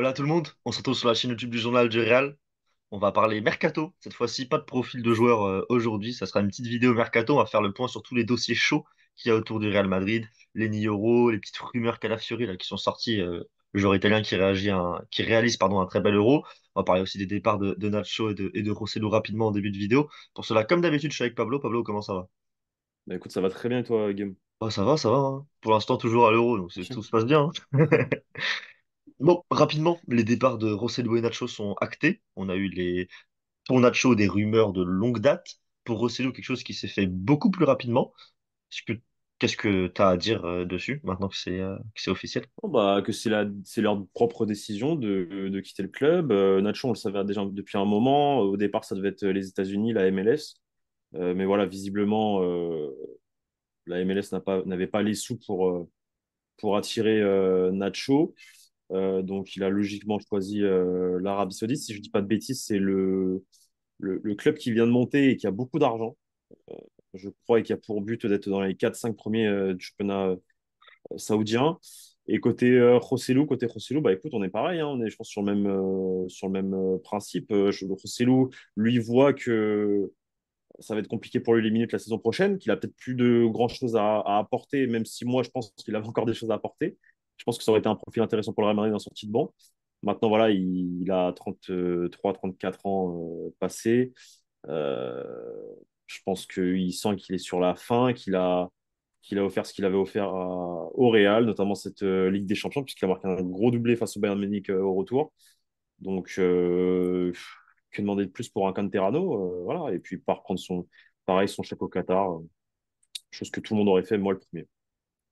Salut à tout le monde, on se retrouve sur la chaîne YouTube du Journal du Real. On va parler mercato. Cette fois-ci, pas de profil de joueur aujourd'hui. Ça sera une petite vidéo mercato. On va faire le point sur tous les dossiers chauds qu'il y a autour du Real Madrid, les Euro, les petites rumeurs Calafiori là, qui sont sorties. Le joueur italien qui réalise pardon, un très bel Euro. On va parler aussi des départs de Nacho et de Joselu rapidement en début de vidéo. Pour cela, comme d'habitude, je suis avec Pablo. Pablo, comment ça va? Bah écoute, ça va très bien et toi, Game? Oh, ça va, hein. Pour l'instant, toujours à l'Euro, donc tout se passe bien, hein. Bon, rapidement, les départs de Joselu et Nacho sont actés. On a eu pour Nacho des rumeurs de longue date. Pour Rosselló, quelque chose qui s'est fait beaucoup plus rapidement. Est-ce que, Qu'est-ce que tu as à dire dessus, maintenant que c'est officiel? Bon, bah, que c'est leur propre décision de quitter le club. Nacho, on le savait déjà depuis un moment. Au départ, ça devait être les États-Unis, la MLS. Mais voilà, visiblement, la MLS n'avait pas les sous pour attirer Nacho. Donc, il a logiquement choisi l'Arabie Saoudite. Si je dis pas de bêtises, c'est le club qui vient de monter et qui a beaucoup d'argent. Je crois et qui a pour but d'être dans les 4-5 premiers du championnat saoudien. Et côté Joselu, bah écoute, on est pareil, hein, on est, je pense, sur le même principe. Joselu, lui, voit que ça va être compliqué pour lui les minutes la saison prochaine, qu'il a peut-être plus de grand-chose à apporter, même si moi, je pense qu'il avait encore des choses à apporter. Je pense que ça aurait été un profil intéressant pour le Real Madrid en sortie de banc. Maintenant, voilà, il a 33, 34 ans passés. Euh, je pense qu'il sent qu'il est sur la fin, qu'il a offert ce qu'il avait offert au Real, notamment cette Ligue des Champions, puisqu'il a marqué un gros doublé face au Bayern Munich au retour. Donc, que demander de plus pour un Canterano, voilà. Et puis, par prendre pareil, son chèque au Qatar, chose que tout le monde aurait fait, moi le premier.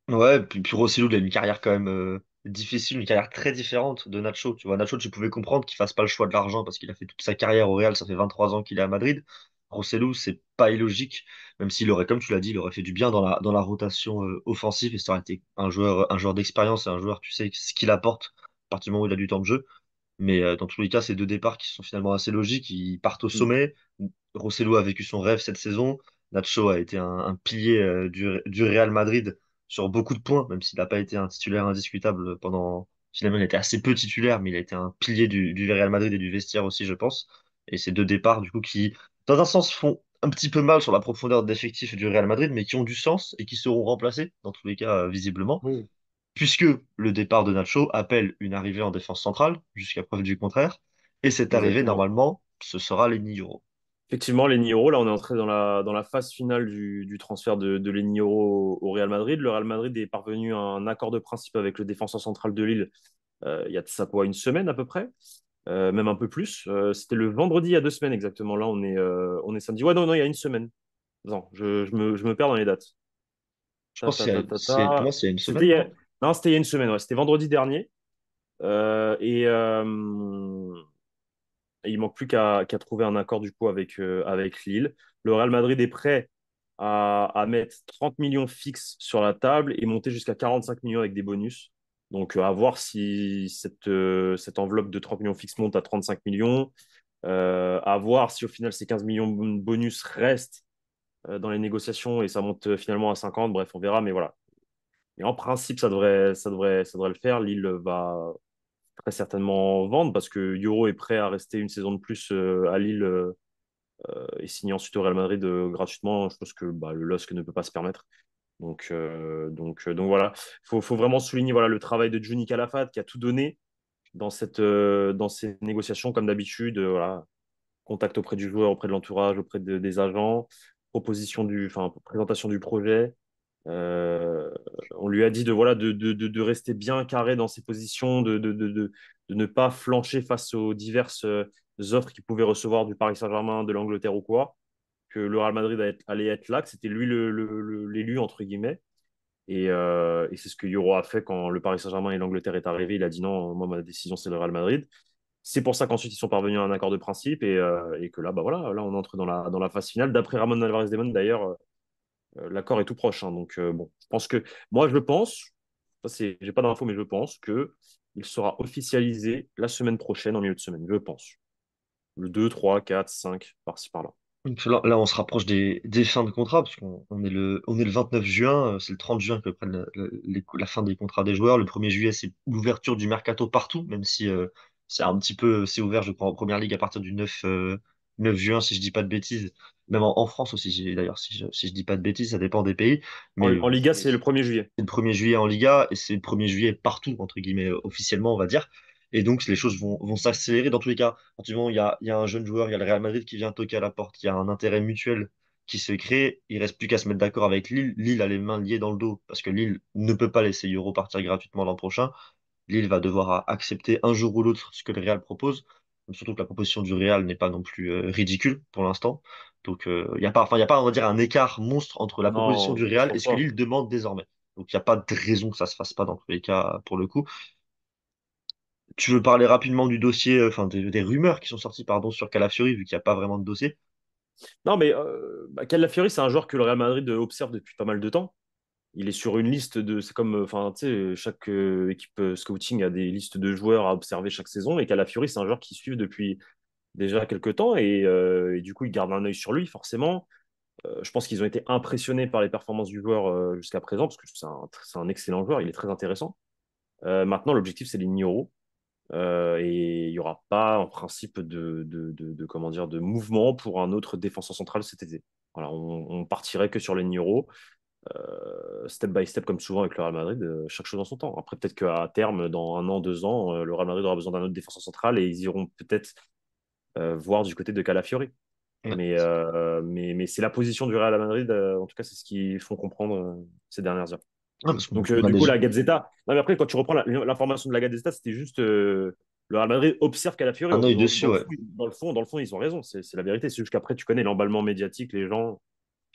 Ouais, puis Rosselló, il a une carrière quand même difficile, une carrière très différente de Nacho. Tu vois, Nacho, tu pouvais comprendre qu'il fasse pas le choix de l'argent parce qu'il a fait toute sa carrière au Real, ça fait 23 ans qu'il est à Madrid. Rosselló, c'est pas illogique, même s'il aurait, comme tu l'as dit, il aurait fait du bien dans la rotation offensive et ça aurait été un joueur d'expérience et un joueur, tu sais, ce qu'il apporte à partir du moment où il a du temps de jeu. Mais dans tous les cas, ces deux départs qui sont finalement assez logiques, ils partent au Mm. sommet. Rosselló a vécu son rêve cette saison. Nacho a été un pilier du Real Madrid sur beaucoup de points, même s'il n'a pas été un titulaire indiscutable pendant... Finalement, il était assez peu titulaire, mais il a été un pilier du Real Madrid et du vestiaire aussi, je pense. Et ces deux départs, du coup, qui, dans un sens, font un petit peu mal sur la profondeur d'effectif du Real Madrid, mais qui ont du sens et qui seront remplacés, dans tous les cas, visiblement Oui. puisque le départ de Nacho appelle une arrivée en défense centrale, jusqu'à preuve du contraire, et cette arrivée, Exactement. normalement, ce sera Lenny Yoro. Effectivement, Lenny Yoro, là, on est entré dans la phase finale du transfert de Lenny Yoro au Real Madrid. Le Real Madrid est parvenu à un accord de principe avec le défenseur central de Lille il y a de ça quoi, une semaine à peu près, même un peu plus. C'était le vendredi il y a 2 semaines exactement. Là, on est samedi. Ouais, non, non, il y a une semaine. Non, je me perds dans les dates. Je pense pour Ta. moi, c'est une C'était semaine, non? non, c'était il y a une semaine. Ouais. C'était vendredi dernier. Et il manque plus qu'à trouver un accord du coup avec Lille. Le Real Madrid est prêt à mettre 30 millions fixes sur la table et monter jusqu'à 45 millions avec des bonus. Donc, à voir si cette enveloppe de 30 millions fixes monte à 35 millions. À voir si au final ces 15 millions de bonus restent dans les négociations et ça monte finalement à 50. Bref, on verra. Mais voilà. Et en principe, ça devrait le faire. Lille va très certainement vendre parce que Euro est prêt à rester une saison de plus à Lille et signer ensuite au Real Madrid gratuitement. Je pense que bah, le LOSC ne peut pas se permettre. Donc voilà, faut vraiment souligner voilà, le travail de Juni Calafat qui a tout donné dans ces négociations comme d'habitude. Voilà, contact auprès du joueur, auprès de l'entourage, des agents, enfin, présentation du projet. Euh, on lui a dit de rester bien carré dans ses positions, de ne pas flancher face aux diverses offres qu'il pouvait recevoir du Paris Saint-Germain, de l'Angleterre ou quoi, que le Real Madrid allait être là, que c'était lui l'élu, entre guillemets. Et c'est ce que Euro a fait quand le Paris Saint-Germain et l'Angleterre est arrivé. Il a dit non, moi, ma décision, c'est le Real Madrid. C'est pour ça qu'ensuite, ils sont parvenus à un accord de principe et que là, bah voilà, là, on entre dans la phase finale. D'après Ramon Alvarez-Demon, d'ailleurs, l'accord est tout proche. Hein. Donc, bon, je pense que moi, je pense, j'ai pas d'infos, mais je pense que il sera officialisé la semaine prochaine, en milieu de semaine. Je pense. Le 2, 3, 4, 5, par-ci, par-là. Donc là, on se rapproche des fins de contrat, parce on est le 29 juin, c'est le 30 juin que prennent la fin des contrats des joueurs. Le 1er juillet, c'est l'ouverture du mercato partout, même si c'est un petit peu, c'est ouvert, je crois, en première ligue à partir du 9 juin, si je dis pas de bêtises. Même en France aussi, d'ailleurs, si je dis pas de bêtises, ça dépend des pays. En, Mais en Liga, c'est le 1er juillet. c'est le 1er juillet en Liga et c'est le 1er juillet partout, entre guillemets, officiellement, on va dire. Et donc, les choses vont s'accélérer dans tous les cas. À partir du moment où il y a un jeune joueur, il y a le Real Madrid qui vient toquer à la porte, il y a un intérêt mutuel qui se crée. Il reste plus qu'à se mettre d'accord avec Lille. Lille a les mains liées dans le dos parce que Lille ne peut pas laisser Euro partir gratuitement l'an prochain. Lille va devoir accepter un jour ou l'autre ce que le Real propose. Surtout que la proposition du Real n'est pas non plus ridicule pour l'instant. Donc, il y a pas, on va dire, un écart monstre entre la proposition du Non, je Real et pense ce que pas. Lille demande désormais. Donc, il n'y a pas de raison que ça se fasse pas dans tous les cas, pour le coup. Tu veux parler rapidement du dossier, enfin, des rumeurs qui sont sorties, pardon, sur Calafiori, vu qu'il n'y a pas vraiment de dossier. Non, mais Calafiori, c'est un joueur que le Real Madrid observe depuis pas mal de temps. Il est sur une liste de. C'est comme, enfin, tu sais, chaque équipe scouting a des listes de joueurs à observer chaque saison. Et Calafiori, c'est un joueur qui suit depuis déjà quelques temps. Et du coup, il garde un œil sur lui, forcément. Je pense qu'ils ont été impressionnés par les performances du joueur jusqu'à présent, parce que c'est un excellent joueur, il est très intéressant. Maintenant, l'objectif, c'est les Nioro. Et il n'y aura pas, en principe, comment dire, de mouvement pour un autre défenseur central cet été. Voilà, on partirait que sur les Nioro, step by step, comme souvent avec le Real Madrid, chaque chose en son temps. Après, peut-être qu'à terme, dans un an, 2 ans, le Real Madrid aura besoin d'un autre défenseur central et ils iront peut-être voir du côté de Calafiori. Ouais. Mais c'est la position du Real Madrid, en tout cas, c'est ce qu'ils font comprendre ces dernières heures. Ah, parce qu'on Donc, on a du coup, déjà. la Gazzetta. Non, mais après, quand tu reprends l'information de la Gazzetta, c'était juste le Real Madrid observe Calafiori. Un œil Dans, dessus, dans le ouais. fond, dans le fond, ils ont raison. C'est la vérité. C'est juste qu'après, tu connais l'emballement médiatique, les gens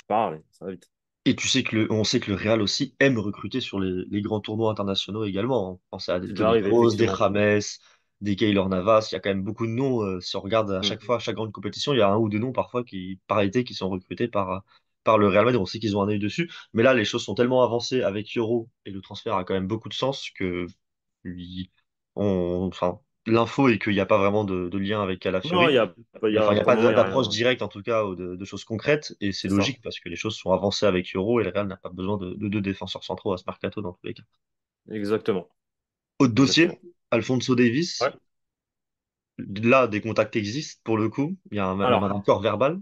parlent, et ça va vite. Et tu sais que on sait que le Real aussi aime recruter sur les grands tournois internationaux également, hein. Pense à des C'est déjà Toni arrivé, Kroos, des effectivement. James, des Keylor Navas. Il y a quand même beaucoup de noms. Si on regarde à chaque Mm. fois, à chaque grande compétition, il y a un ou deux noms parfois qui, par été, qui sont recrutés par le Real Madrid. On sait qu'ils ont un œil dessus. Mais là, les choses sont tellement avancées avec Euro et le transfert a quand même beaucoup de sens que lui, enfin, l'info est qu'il n'y a pas vraiment de lien avec Non, Calafiori. il y Enfin, il a, n'y a pour pas le moment, il n'y a d'approche rien. directe, en tout cas, ou de choses concrètes, et c'est C'est ça. logique parce que les choses sont avancées avec Euro et le Real n'a pas besoin de deux défenseurs centraux à ce mercato dans tous les cas. Exactement. Autre dossier, Exactement. Alphonso Davies. Ouais. Là, des contacts existent pour le coup. Il y a même un Alors, accord verbal.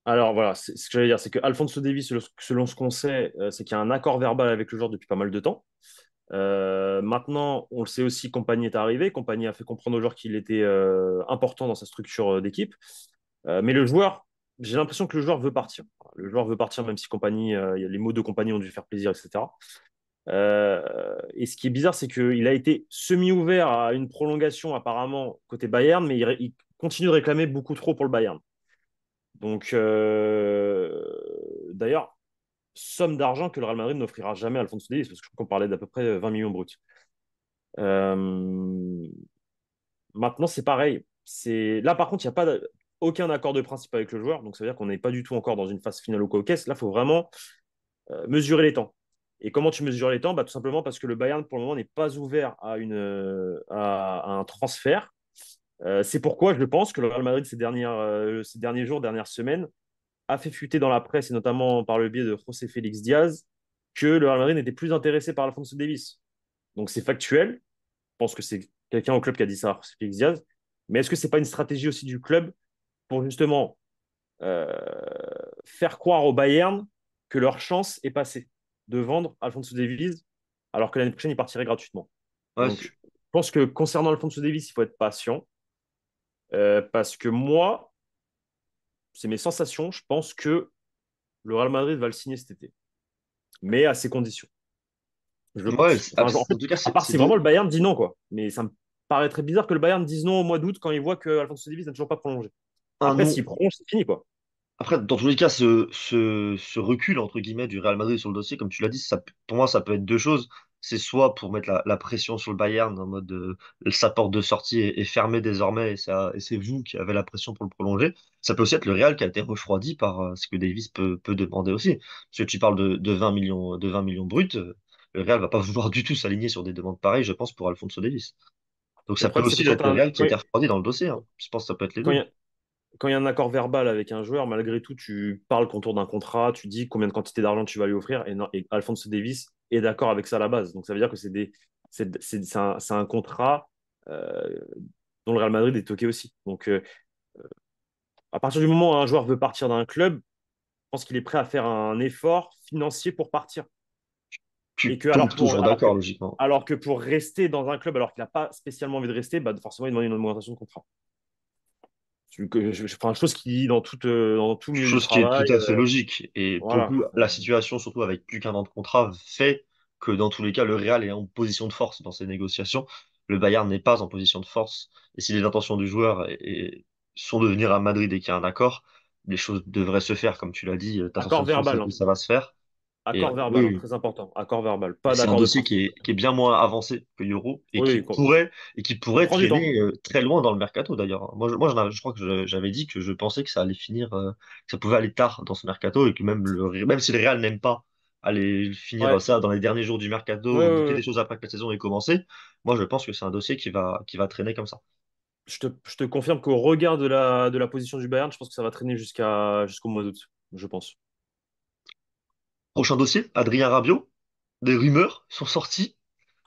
voilà, c'est ce que j'allais dire, c'est que Alphonso Davies, selon ce qu'on sait, c'est qu'il y a un accord verbal avec le joueur depuis pas mal de temps. Maintenant, on le sait aussi, Compagnie est arrivé. Compagnie a fait comprendre au joueur qu'il était important dans sa structure d'équipe. Mais le joueur, j'ai l'impression que le joueur veut partir. Le joueur veut partir, même si Compagnie, les mots de Compagnie ont dû faire plaisir, etc. Et ce qui est bizarre, c'est qu'il a été semi-ouvert à une prolongation apparemment côté Bayern, mais il continue de réclamer beaucoup trop pour le Bayern. Donc, d'ailleurs, somme d'argent que le Real Madrid n'offrira jamais à Alphonso Davies, parce que je crois qu'on parlait d'à peu près 20 millions bruts. Euh, Maintenant, c'est pareil. Là, par contre, il n'y a aucun accord de principe avec le joueur, donc ça veut dire qu'on n'est pas du tout encore dans une phase finale au Caucase. Là, il faut vraiment mesurer les temps. Et comment tu mesures les temps? Bah, tout simplement parce que le Bayern, pour le moment, n'est pas ouvert à un transfert. C'est pourquoi je pense que le Real Madrid, ces derniers jours, dernières semaines, a fait fuiter dans la presse, et notamment par le biais de José Félix Diaz, que le Real Madrid n'était plus intéressé par Alphonso Davies. Donc c'est factuel. Je pense que c'est quelqu'un au club qui a dit ça, José Félix Diaz. Mais est-ce que c'est pas une stratégie aussi du club pour justement euh, faire croire au Bayern que leur chance est passée de vendre Alphonso Davies alors que l'année prochaine, il partirait gratuitement? Ouais, Donc, je pense que concernant Alphonso Davies, il faut être patient parce que moi, c'est mes sensations. Je pense que le Real Madrid va le signer cet été, mais à ses conditions, je ouais, pense. Enfin, en en fait, tout cas, à part si vraiment le Bayern dit non, quoi. Mais ça me paraîtrait bizarre que le Bayern dise non au mois d'août quand il voit que Alphonso Davies n'a toujours pas prolongé. un Après, nom. s'il prolonge, c'est fini, quoi. Après, dans tous les cas, ce recul, entre guillemets, du Real Madrid sur le dossier, comme tu l'as dit, pour moi, ça peut être deux choses. C'est soit pour mettre la pression sur le Bayern en mode sa porte de sortie est fermée désormais et c'est vous qui avez la pression pour le prolonger. Ça peut aussi être le Real qui a été refroidi par ce que Davis peut demander aussi. Parce que tu parles de 20 millions bruts, le Real va pas vouloir du tout s'aligner sur des demandes pareilles, je pense, pour Alphonso Davis. Donc Le ça peut problème, c'est aussi que être le Real qui a été refroidi dans le dossier, hein. Je pense que ça peut être les quand il y deux. a, quand il y a un accord verbal avec un joueur, malgré tout, tu parles contour d'un contrat, tu dis combien de quantité d'argent tu vas lui offrir, et, non, et Alphonso Davies est d'accord avec ça à la base. Donc ça veut dire que c'est un contrat euh, dont le Real Madrid est toqué aussi. Donc à partir du moment où un joueur veut partir d'un club, je pense qu'il est prêt à faire un effort financier pour partir. Je Et suis que toujours d'accord, logiquement. alors que pour rester dans un club alors qu'il n'a pas spécialement envie de rester, bah forcément il demande une augmentation de contrat. Enfin, chose qui dans tout milieu du Chose qui est tout travail, à fait logique. Et pour le voilà. coup, la situation, surtout avec plus qu'un an de contrat, fait que dans tous les cas, le Real est en position de force dans ces négociations. Le Bayern n'est pas en position de force. Et si les intentions du joueur sont de venir à Madrid et qu'il y a un accord, les choses devraient se faire, comme tu l'as dit. Ta Accord sensation, c'est verbal, que hein. ça va se faire. Et Accord verbal, oui, hein, oui. très important. Accord verbal, Et pas c'est un d'accord de dossier principe. qui est bien moins avancé que Euro et Oui, qui qui pourrait prend du temps. traîner très loin dans le mercato d'ailleurs. Je crois que j'avais dit que je pensais que ça allait finir, que ça pouvait aller tard dans ce mercato et que même si le Real n'aime pas aller finir Ouais, ça dans les derniers jours du ouais, mercato, boucler ouais, des ouais. choses après que la saison ait commencé, moi je pense que c'est un dossier qui va traîner comme ça. Je te confirme qu'au regard de la position du Bayern, je pense que ça va traîner jusqu'au mois d'août, je pense. Prochain dossier, Adrien Rabiot. Des rumeurs sont sorties.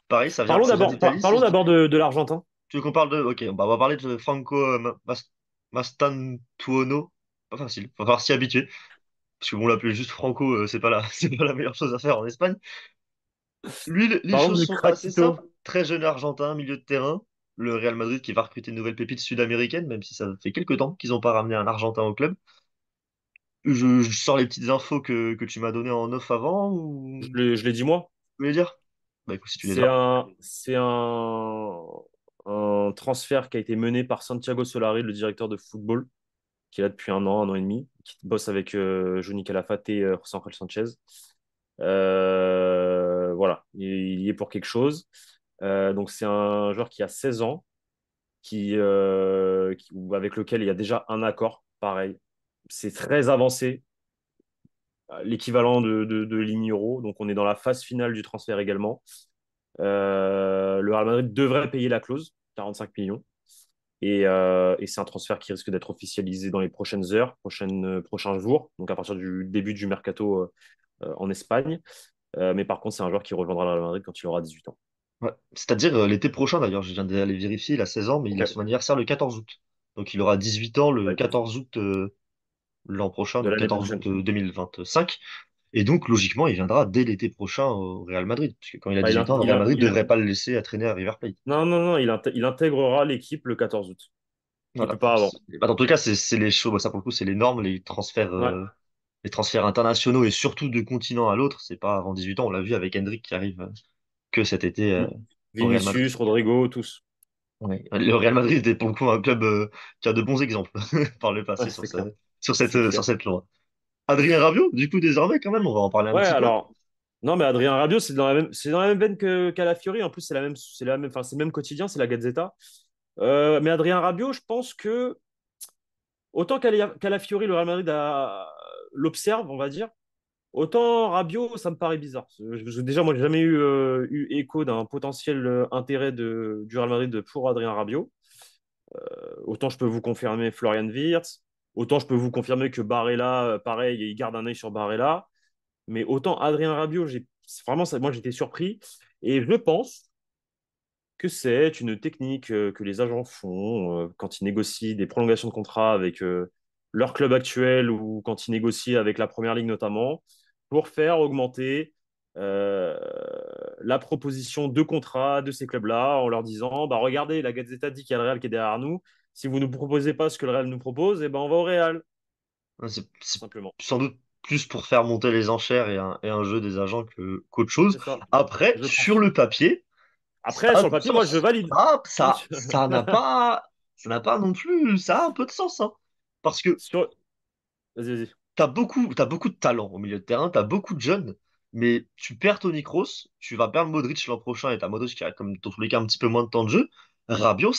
Pareil, ça vient d'Italie. Parlons d'abord de l'Argentin. Tu veux qu'on parle de... Ok, bah, on va parler de Franco Mastantuono. Pas facile, va falloir s'y habituer. Parce que bon, l'appeler juste Franco, c'est pas c'est pas la meilleure chose à faire en Espagne. Lui, les Parlons choses de sont assez simples. Craquito. Très jeune Argentin, milieu de terrain. Le Real Madrid qui va recruter une nouvelle pépite sud-américaine, même si ça fait quelques temps qu'ils n'ont pas ramené un Argentin au club. Je sors les petites infos que tu m'as données en off avant, ou Je l'ai dit moi. tu veux les dire? Bah écoute, si tu les as. C'est un transfert qui a été mené par Santiago Solari, le directeur de football, qui est là depuis un an et demi, qui bosse avec Johnny Calafate et José Ángel Sanchez. Voilà, il y est pour quelque chose. Donc c'est un joueur qui a 16 ans, avec lequel il y a déjà un accord, pareil. C'est très avancé, l'équivalent de ligne euro. Donc on est dans la phase finale du transfert également. Le Real Madrid devrait payer la clause, 45 millions. Et c'est un transfert qui risque d'être officialisé dans les prochaines heures, prochains jours, donc à partir du début du mercato en Espagne. Mais par contre, c'est un joueur qui rejoindra le Real Madrid quand il aura 18 ans. Ouais. C'est-à-dire l'été prochain d'ailleurs, je viens d'aller vérifier, il a 16 ans, mais il a Ok. son anniversaire le 14 août. Donc il aura 18 ans le Bah, écoute, 14 août l'an prochain, de donc l'année 14 prochaine. août 2025. Et donc logiquement, il viendra dès l'été prochain au Real Madrid, puisque quand il a Bah, 18 ans, le Real Madrid ne devrait pas le laisser à traîner à River Plate. non, non, non, il intégrera l'équipe le 14 août. Il Voilà. peut pas avant. Bah, dans tous les cas, c'est les choses, bah, ça pour le coup, c'est les normes, Ouais. les transferts internationaux et surtout de continent à l'autre, c'est pas avant 18 ans. On l'a vu avec Hendrick qui arrive que cet été au Real Madrid. Vinicius, Rodrigo, tous. Ouais. Le Real Madrid est pour le coup un club qui a de bons exemples par le passé Ouais, c'est clair. sur C'est clair. cette loi. Adrien Rabiot, du coup, désormais, quand même, on va en parler un Ouais, petit peu. alors. Non, mais Adrien Rabiot, c'est dans la même veine que Calafiori. En plus, enfin, c'est le même quotidien, c'est la Gazzetta. Mais Adrien Rabiot, je pense que autant Calafiori, le Real Madrid l'observe, on va dire, autant Rabiot, ça me paraît bizarre. Déjà, moi, j'ai jamais eu écho d'un potentiel intérêt du Real Madrid pour Adrien Rabiot. Autant je peux vous confirmer Florian Wirtz, autant je peux vous confirmer que Barella, pareil, il garde un œil sur Barella. Mais autant Adrien Rabiot, vraiment, moi, j'étais surpris. Et je pense que c'est une technique que les agents font quand ils négocient des prolongations de contrat avec leur club actuel ou quand ils négocient avec la Première Ligue notamment, pour faire augmenter euh, la proposition de contrat de ces clubs-là en leur disant, bah, regardez, la Gazzetta dit qu'il y a le Real qui est derrière nous. Si vous ne nous proposez pas ce que le Real nous propose, eh ben, on va au Real, Ouais, tout c'est simplement. sans doute plus pour faire monter les enchères et un jeu des agents qu'autre chose. C'est ça, Après, je sur pense. le papier, Après, sur le papier, moi, je valide. ça n'a pas non plus, ça a un peu de sens, hein. Parce que Sur... Vas-y, vas-y. t'as beaucoup de talent au milieu de terrain, t'as beaucoup de jeunes, mais tu perds Toni Kroos, tu vas perdre Modric l'an prochain et t'as Modric qui a comme dans tous les cas un petit peu moins de temps de jeu. Rabiot,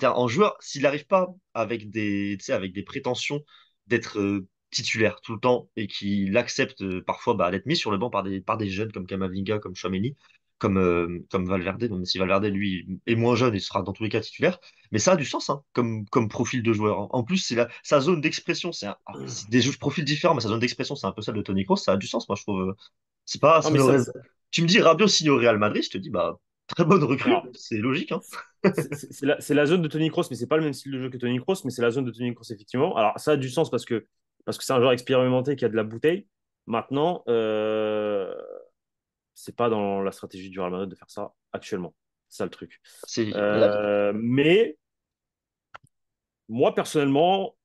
en joueur, s'il n'arrive pas avec tu sais, avec des prétentions d'être titulaire tout le temps et qu'il accepte parfois d'être mis sur le banc par par des jeunes comme Kamavinga, comme Tchouaméni, comme Valverde, même si Valverde, lui, est moins jeune et sera dans tous les cas titulaire. Mais ça a du sens, hein, comme profil de joueur. En plus, sa zone d'expression, c'est des profils différents, mais sa zone d'expression, c'est un peu celle de Toni Kroos, ça a du sens, moi, je trouve. C'est pas, Non, ça mais n'aurait... Tu me dis Rabiot signe au Real Madrid, je te dis, bah, très bonne recrue, alors, c'est logique, hein. c'est la zone de Toni Kroos, mais c'est pas le même style de jeu que Toni Kroos, mais c'est la zone de Toni Kroos, effectivement. Alors, ça a du sens parce que c'est un joueur expérimenté qui a de la bouteille. Maintenant, c'est pas dans la stratégie du Real Madrid de faire ça actuellement. C'est ça le truc. Mais Mais moi, personnellement,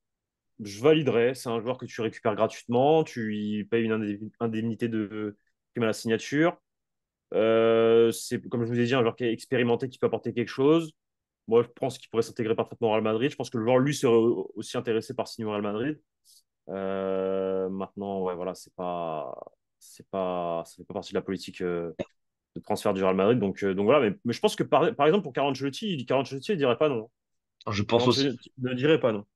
je validerais. C'est un joueur que tu récupères gratuitement. Tu lui payes une indemnité de prime à la signature. C'est, comme je vous ai dit, un joueur qui est expérimenté, qui peut apporter quelque chose. Moi, je pense qu'il pourrait s'intégrer parfaitement au Real Madrid. Je pense que le joueur, lui, serait aussi intéressé par signer au Real Madrid. Maintenant, ouais, voilà, ça fait pas partie de la politique de transfert du Real Madrid. Donc voilà, mais je pense que par exemple, pour Carlo Ancelotti, il dirait pas non. je pense Carlo aussi. Ancelotti ne dirait pas non.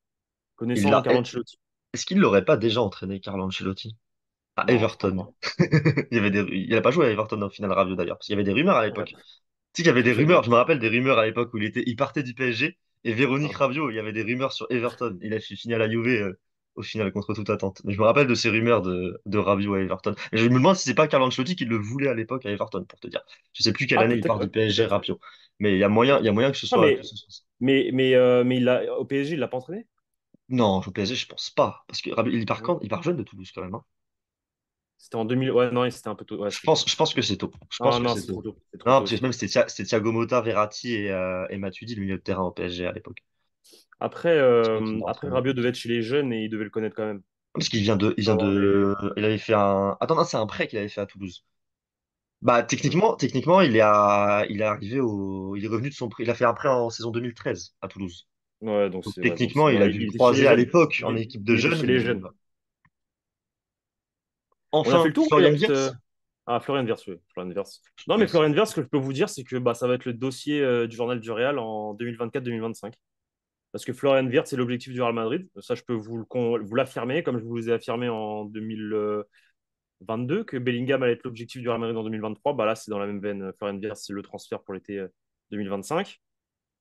Il Connaissant l'a... Carlo Ancelotti. Est-ce qu'il l'aurait pas déjà entraîné, Carlo Ancelotti? À Non, je crois Everton. pas. Il a pas joué à Everton en finale Rabiot d'ailleurs, parce qu'il y avait des rumeurs à Ouais, l'époque. Tu sais qu'il y avait des ok, rumeurs, bon. je me rappelle des rumeurs à l'époque où il partait du PSG et Véronique Ah. Rabiot, il y avait des rumeurs sur Everton. Il a fait finir à la Juve au final contre toute attente. Mais je me rappelle de ces rumeurs de Rabiot à Everton. Et je me demande si c'est pas Carlo Ancelotti qui le voulait à l'époque à Everton, pour te dire. Je sais plus quelle Ah, année il peut-être, part ouais, du PSG peut-être. Rabiot. Mais il y a moyen Ah, que ce soit ça. mais au PSG, il l'a pas entraîné? Non, au PSG, je pense pas. Parce que Rabiot, il part Ouais. quand? Il part jeune de Toulouse quand même, hein. C'était en 2000. Ouais, non, c'était un peu tôt. Ouais, c'était tôt. Je pense que c'est tôt. Je pense Ah que non, c'est c'est tôt. trop tôt. C'est trop Non, tôt, parce c'est que même trop tôt. c'était Thiago Motta, Verratti et Matuidi, le milieu de terrain au PSG à l'époque. Après, C'est pas qui l'a après, entraîné. Rabiot devait être chez les jeunes et il devait le connaître quand même. Parce Avant il avait fait un, attends, non, c'est un prêt qu'il avait fait à Toulouse. Bah, Hmm. techniquement, il est arrivé il est revenu de son prêt, il a fait un prêt en saison 2013 à Toulouse. Ouais, donc Donc, c'est ouais, techniquement, il a ouais, dû le il était chez croiser les à jeunes. l'époque en équipe de Il était jeunes, chez les mais jeunes. voilà. On a fait Enfin, le tour, Florian Alex. Wirtz. Ah, Florian Wirtz, oui. Florian Wirtz. Non, mais Merci. Florian Wirtz, ce que je peux vous dire, c'est que bah, ça va être le dossier du journal du Real en 2024-2025. Parce que Florian Wirtz, c'est l'objectif du Real Madrid. Ça, je peux vous l'affirmer, comme je vous ai affirmé en 2022 que Bellingham allait être l'objectif du Real Madrid en 2023. Bah là, c'est dans la même veine. Florian Wirtz, c'est le transfert pour l'été 2025.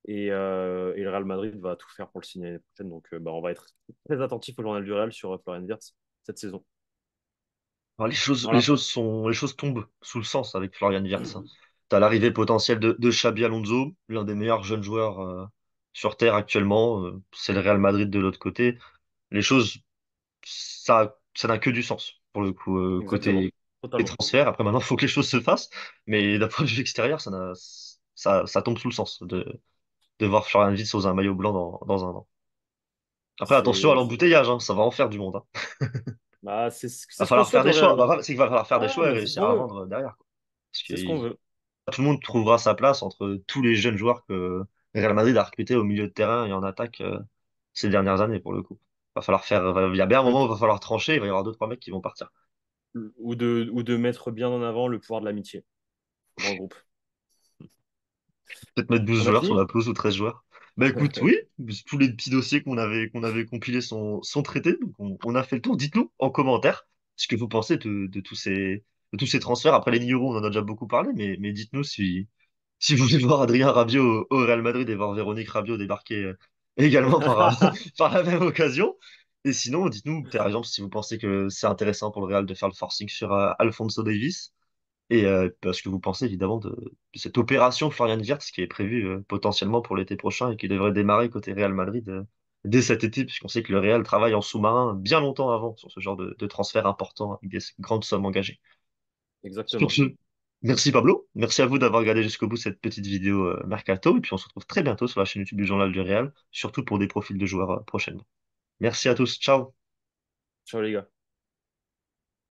Et le Real Madrid va tout faire pour le signer l'année prochaine. Donc, bah, on va être très attentif au journal du Real sur Florian Wirtz cette saison. Alors, Voilà. les choses tombent sous le sens avec Florian Wirtz, hein. T'as l'arrivée potentielle de Xabi Alonso, l'un des meilleurs jeunes joueurs sur Terre actuellement. C'est le Real Madrid de l'autre côté. Les choses, ça n'a que du sens pour le coup Exactement. côté Totalement. transfert. Après, maintenant, il faut que les choses se fassent. Mais d'un point de vue extérieur, ça tombe sous le sens de voir Florian Wirtz sous un maillot blanc dans un an. Après, attention à C'est l'embouteillage, hein, ça va en faire du monde, hein. bah, Va c'est ce qu'on falloir faire souhaite au des choix. Real. C'est qu'il va falloir faire des Ouais, choix et mais c'est ce réussir qu'on à veut. vendre derrière, quoi. Parce C'est ce qu'on que veut. tout le monde trouvera sa place entre tous les jeunes joueurs que Real Madrid a recrutés au milieu de terrain et en attaque ces dernières années, pour le coup. Il y a bien un moment où il va falloir trancher, il va y avoir deux, trois mecs qui vont partir. Ou de mettre bien en avant le pouvoir de l'amitié dans le groupe. Peut-être mettre 12 On a joueurs sur fini? la pelouse ou 13 joueurs. Bah écoute, oui, tous les petits dossiers qu'on avait compilés sont traités, donc on a fait le tour. Dites-nous en commentaire ce que vous pensez de tous ces transferts. Après les 1000 euros, on en a déjà beaucoup parlé, mais dites-nous si vous voulez voir Adrien Rabiot au Real Madrid et voir Véronique Rabiot débarquer également par la même occasion. Et sinon, dites-nous, par exemple, si vous pensez que c'est intéressant pour le Real de faire le forcing sur Alphonso Davies. Et parce que vous pensez évidemment de cette opération Florian Wirtz qui est prévue potentiellement pour l'été prochain et qui devrait démarrer côté Real Madrid dès cet été, puisqu'on sait que le Real travaille en sous-marin bien longtemps avant sur ce genre de transfert important avec des grandes sommes engagées. Sur Exactement. ce, merci Pablo, merci à vous d'avoir regardé jusqu'au bout cette petite vidéo Mercato, et puis on se retrouve très bientôt sur la chaîne YouTube du Journal du Real, surtout pour des profils de joueurs prochainement. Merci à tous, ciao! Ciao les gars.